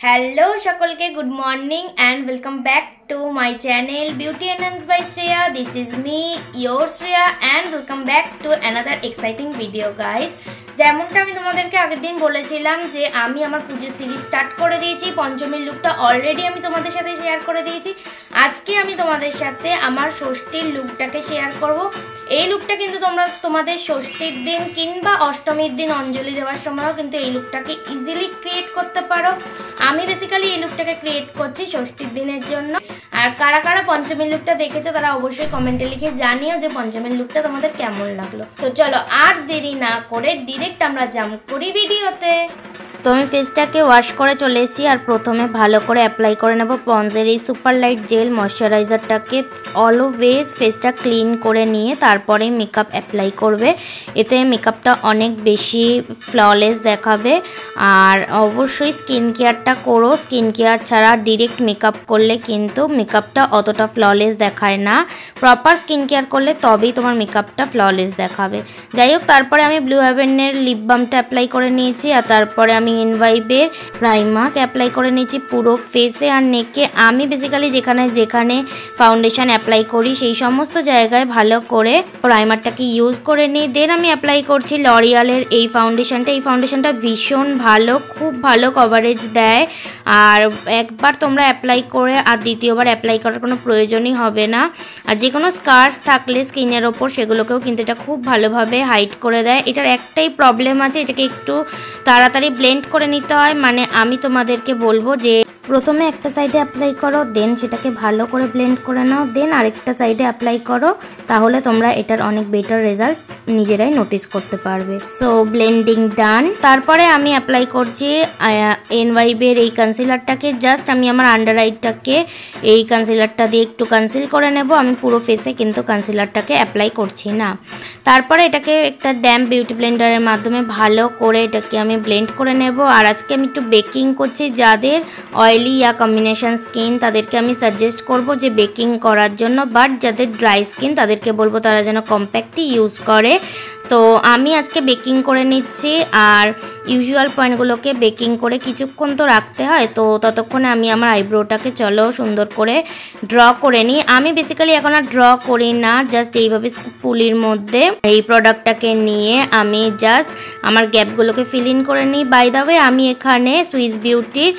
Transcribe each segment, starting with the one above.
Hello সকলকে good morning and welcome back to my channel beauty enhance by Shreya. This is me your Shreya and welcome back to another exciting video guys. যেমনটা আমি তোমাদেরকে আগের দিন বলেছিলাম যে আমি আমার পুজোর সিরিজ স্টার্ট করে দিয়েছি, পঞ্চমীর লুকটা অলরেডি আমি তোমাদের সাথে শেয়ার করে দিয়েছি। আজকে আমি তোমাদের সাথে আমার ষষ্ঠীর লুকটাকে শেয়ার করব। এই লুকটা কিন্তু তোমরা তোমাদের ষষ্ঠীর দিন কিংবা অষ্টমীর দিন অঞ্জলি দেওয়ার সময়ও কিন্তু এই লুকটাকে ইজিলি ক্রিয়েট করতে পারো। আমি বেসিক্যালি এই লুকটাকে ক্রিয়েট করছি ষষ্ঠীর দিনের জন্য। আর কারা কারা পঞ্চমীর লুকটা দেখেছো তারা অবশ্যই কমেন্টে লিখে জানিও যে পঞ্চমীর লুকটা তোমাদের কেমন লাগলো। তো চলো আর দেরি না করে ডিরেক্ট আমরা জাম্প করি ভিডিওতে। তো আমি ফেসটাকে ওয়াশ করে চলে এসেছি আর প্রথমে ভালো করে অ্যাপ্লাই করে নেব পন্ডসের এই সুপার লাইট জেল ময়শ্চারাইজারটাকে। অলওয়েজ ফেসটা ক্লিন করে নিয়ে তারপরে মেকআপ অ্যাপ্লাই করবে, এতে মেকআপটা অনেক বেশি ফ্ললেস দেখাবে। আর অবশ্যই স্কিন কেয়ারটা করো, স্কিন কেয়ার ছাড়া ডিরেক্ট মেকআপ করলে কিন্তু মেকআপটা অতটা ফ্ললেস দেখায় না। প্রপার স্কিন কেয়ার করলে তবেই তোমার মেকআপটা ফ্ললেস দেখাবে। যাই হোক, তারপরে আমি ব্লু হেভেনের লিপ বামটা অ্যাপ্লাই করে নিয়েছি আর তারপরে আমি এনভাইবের প্রাইমার অ্যাপ্লাই করে নিয়েছি পুরো ফেসে আর নেকে। আমি বেসিক্যালি যেখানে যেখানে ফাউন্ডেশন অ্যাপ্লাই করি সেই সমস্ত জায়গায় ভালো করে প্রাইমারটাকে ইউজ করে নিই। দেন আমি অ্যাপ্লাই করছি লরিয়ালের এই ফাউন্ডেশনটা। এই ফাউন্ডেশনটা ভীষণ ভালো, খুব ভালো কভারেজ দেয়। আর একবার তোমরা অ্যাপ্লাই করে আর দ্বিতীয়বার অ্যাপ্লাই করার কোনো প্রয়োজনই হবে না। আর যে কোনো স্কার্স থাকলে স্কিনের ওপর সেগুলোকেও কিন্তু এটা খুব ভালোভাবে হাইড করে দেয়। এটার একটাই প্রবলেম আছে, এটাকে একটু তাড়াতাড়ি ব্লেন্ড করে নিতে হয়। মানে আমি তোমাদেরকে বলবো যে প্রথমে একটা সাইডে অ্যাপ্লাই করো, দেন সেটাকে ভালো করে ব্লেন্ড করে নাও, দেন আরেকটা সাইডে অ্যাপ্লাই করো, তাহলে তোমরা এটার অনেক বেটার রেজাল্ট নিজেরাই নোটিস করতে পারবে। সো ব্লেন্ডিং ডান। তারপরে আমি অ্যাপ্লাই করছি এনভাইবের এই কনসিলারটাকে। জাস্ট আমি আমার আন্ডার আইটাকে এই কনসিলারটা দিয়ে একটু কনসিল করে নেব। আমি পুরো ফেসে কিন্তু কনসিলারটাকে অ্যাপ্লাই করছি না। তারপরে এটাকে একটা ড্যাম্প বিউটি ব্লেন্ডারের মাধ্যমে ভালো করে এটাকে আমি ব্লেন্ড করে নেব। আর আজকে আমি একটু বেকিং করছি। যাদের অয়েলি या কম্বিনেশন স্কিন তাদেরকে আমি সাজেস্ট করব যে বেকিং করার জন্য, বাট যাদের ড্রাই স্কিন তাদেরকে বলবো তারা যেন কম্প্যাক্টই ইউজ করে। তো আমি আজকে বেকিং করে নিচ্ছি। আর ইউজুয়াল পয়েন্টগুলোকে বেকিং করে কিছুক্ষণ তো রাখতে হয়, তো ততক্ষণে আমি আমার আইব্রোটাকে চলো সুন্দর করে ড্র করে নিই। আমি বেসিক্যালি এখন আর ড্র করি না, জাস্ট এইভাবে পুলির মধ্যে এই প্রোডাক্টটাকে নিয়ে আমি জাস্ট আমার গ্যাপগুলোকে ফিল ইন করে নিই। বাই দ্য ওয়ে, আমি এখানে সুইস বিউটির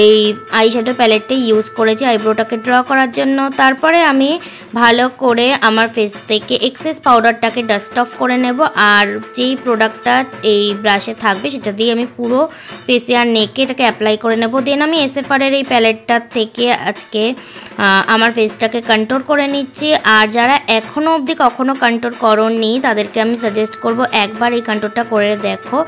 এই আইশ্যাডো প্যালেটটা ইউজ করেছি আইব্রোটাকে ড্র করার জন্য। তারপরে আমি ভালো করে আমার ফেস থেকে এক্সেস পাউডারটাকে ডাস্ট অফ করে নেব। আর যেই প্রোডাক্টটা এই ব্রাশে থাকবে সেটা দিয়ে আমি পুরো ফেসে আর নেকে এটাকে অ্যাপ্লাই করে নেব। দেন আমি এসএফআরের এই প্যালেটটার থেকে আজকে আমার ফেসটাকে কন্ট্রোল করে নিচ্ছি। আর যারা এখনও অবধি কখনো কন্ট্রোল করোনি তাদেরকে আমি সাজেস্ট করব একবার এই কন্ট্রোলটা করে দেখো।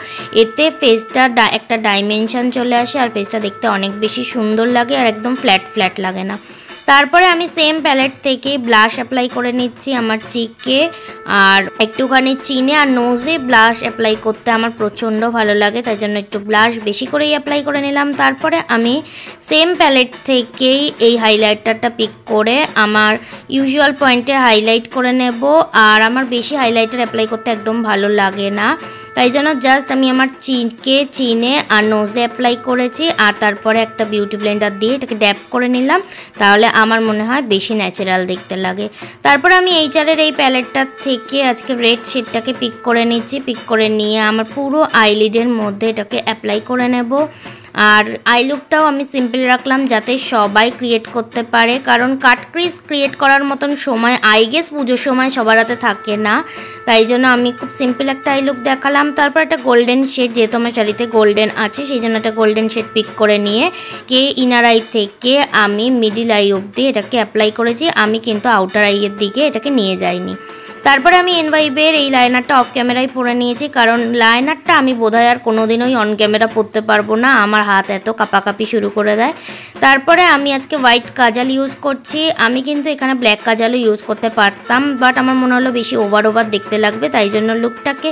এতে ফেসটা একটা ডাইমেনশন চলে আসে আর ফেসটা দেখতে অনেক বেশি সুন্দর লাগে আর একদম ফ্ল্যাট ফ্ল্যাট লাগে না। তারপরে আমি সেম প্যালেট থেকে ব্লাশ অ্যাপ্লাই করে নিচ্ছি আমার চিকে আর একটুখানি চিনে। আর নোজে ব্লাশ অ্যাপ্লাই করতে আমার প্রচণ্ড ভালো লাগে, তাই জন্য একটু ব্লাশ বেশি করেই অ্যাপ্লাই করে নিলাম। তারপরে আমি সেম প্যালেট থেকেই এই হাইলাইটারটা পিক করে আমার ইউজুয়াল পয়েন্টে হাইলাইট করে নেব। আর আমার বেশি হাইলাইটার অ্যাপ্লাই করতে একদম ভালো লাগে না, তাই জন্য জাস্ট আমি আমার চিনে আর নোজে অ্যাপ্লাই করেছি। আর তারপরে একটা বিউটি ব্লেন্ডার দিয়ে এটাকে ড্যাপ করে নিলাম, তাহলে আমার মনে হয় বেশি ন্যাচারাল দেখতে লাগে। তারপরে আমি এইচআরের এই প্যালেটটার থেকে আজকে রেড শেডটাকে পিক করে নিচ্ছি। পিক করে নিয়ে আমার পুরো আইলিডের মধ্যে এটাকে অ্যাপ্লাই করে নেব। আর আই লুকটাও আমি সিম্পল রাখলাম যাতে সবাই ক্রিয়েট করতে পারে, কারণ কাট ক্রিজ ক্রিয়েট করার মতন সময় আই গেস পুজোর সময় সবার হাতে থাকে না, তাই জন্য আমি খুব সিম্পল একটা আই লুক দেখালাম। তারপর একটা গোল্ডেন শেড, যেহেতু আমার শাড়িতে গোল্ডেন আছে সেই জন্য একটা গোল্ডেন শেড পিক করে নিয়ে ইনার আই থেকে আমি মিডিল আই অবধি এটাকে অ্যাপ্লাই করেছি। আমি কিন্তু আউটার আইয়ের দিকে এটাকে নিয়ে যাইনি। তারপরে আমি এনভাইবের এই লাইনারটা অফ ক্যামেরায় পরে নিয়েছি, কারণ লাইনারটা আমি বোধহয় আর কোনোদিনই অন ক্যামেরা পরতে পারবো না, আমার হাত এত কাঁপাকাঁপি শুরু করে দেয়। তারপরে আমি আজকে হোয়াইট কাজল ইউজ করছি। আমি কিন্তু এখানে ব্ল্যাক কাজলও ইউজ করতে পারতাম, বাট আমার মনে হলো বেশি ওভার দেখতে লাগবে, তাই জন্য লুকটাকে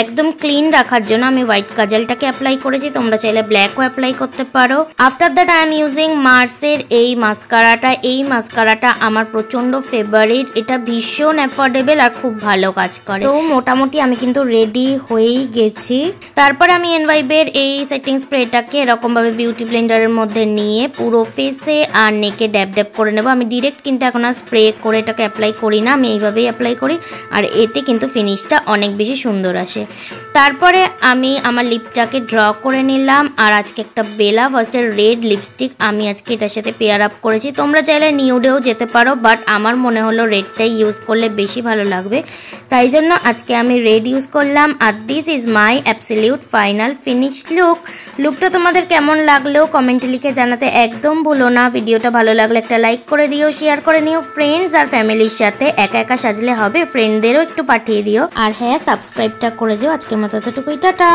একদম ক্লিন রাখার জন্য আমি হোয়াইট কাজলটাকে অ্যাপ্লাই করেছি। তোমরা চাইলে ব্ল্যাকও অ্যাপ্লাই করতে পারো। After that I am using মার্সের এই মাস্কারাটা। এই মাস্কারাটা আমার প্রচণ্ড ফেভারিট, এটা ভীষণ অ্যাফোর্ডেবল অ্যাফোর্ডেবল আর খুব ভালো কাজ করে। তো মোটামুটি আমি কিন্তু রেডি হয়েই গেছি। তারপর আমি এনভাইবের এই সেটিং স্প্রেটাকে এরকমভাবে বিউটি ব্লেন্ডারের মধ্যে নিয়ে পুরো ফেসে আর নেকে ড্যাব ড্যাব করে নেব। আমি ডিরেক্ট কিন্তু এখন আর স্প্রে করে এটাকে অ্যাপ্লাই করি না, আমি এইভাবেই অ্যাপ্লাই করি আর এতে কিন্তু ফিনিশটা অনেক বেশি সুন্দর আসে। তারপরে আমি আমার লিপটাকে ড্র করে নিলাম আর আজকে একটা বেলা ফার্স্টের রেড লিপস্টিক আমি আজকে এটার সাথে পেয়ার আপ করেছি। তোমরা চাইলে নিউডেও যেতে পারো, বাট আমার মনে হলো রেডটাই ইউজ করলে বেশি ভালো লাগবে, তাই জন্য আজকে আমি রেড ইউজ করলাম। আর this is my absolute final finish লুকটা তোমাদের কেমন লাগলো কমেন্টে লিখে জানাতে একদম ভুলো না। ভিডিওটা ভালো লাগলে একটা লাইক করে দিও, শেয়ার করে নিও ফ্রেন্ডস আর ফ্যামিলির সাথে। একা একা সাজলে হবে, ফ্রেন্ডদেরও একটু পাঠিয়ে দিও। আর হ্যাঁ, সাবস্ক্রাইবটা করে দিও। আজকের মতো এতটুকুই, টাটা।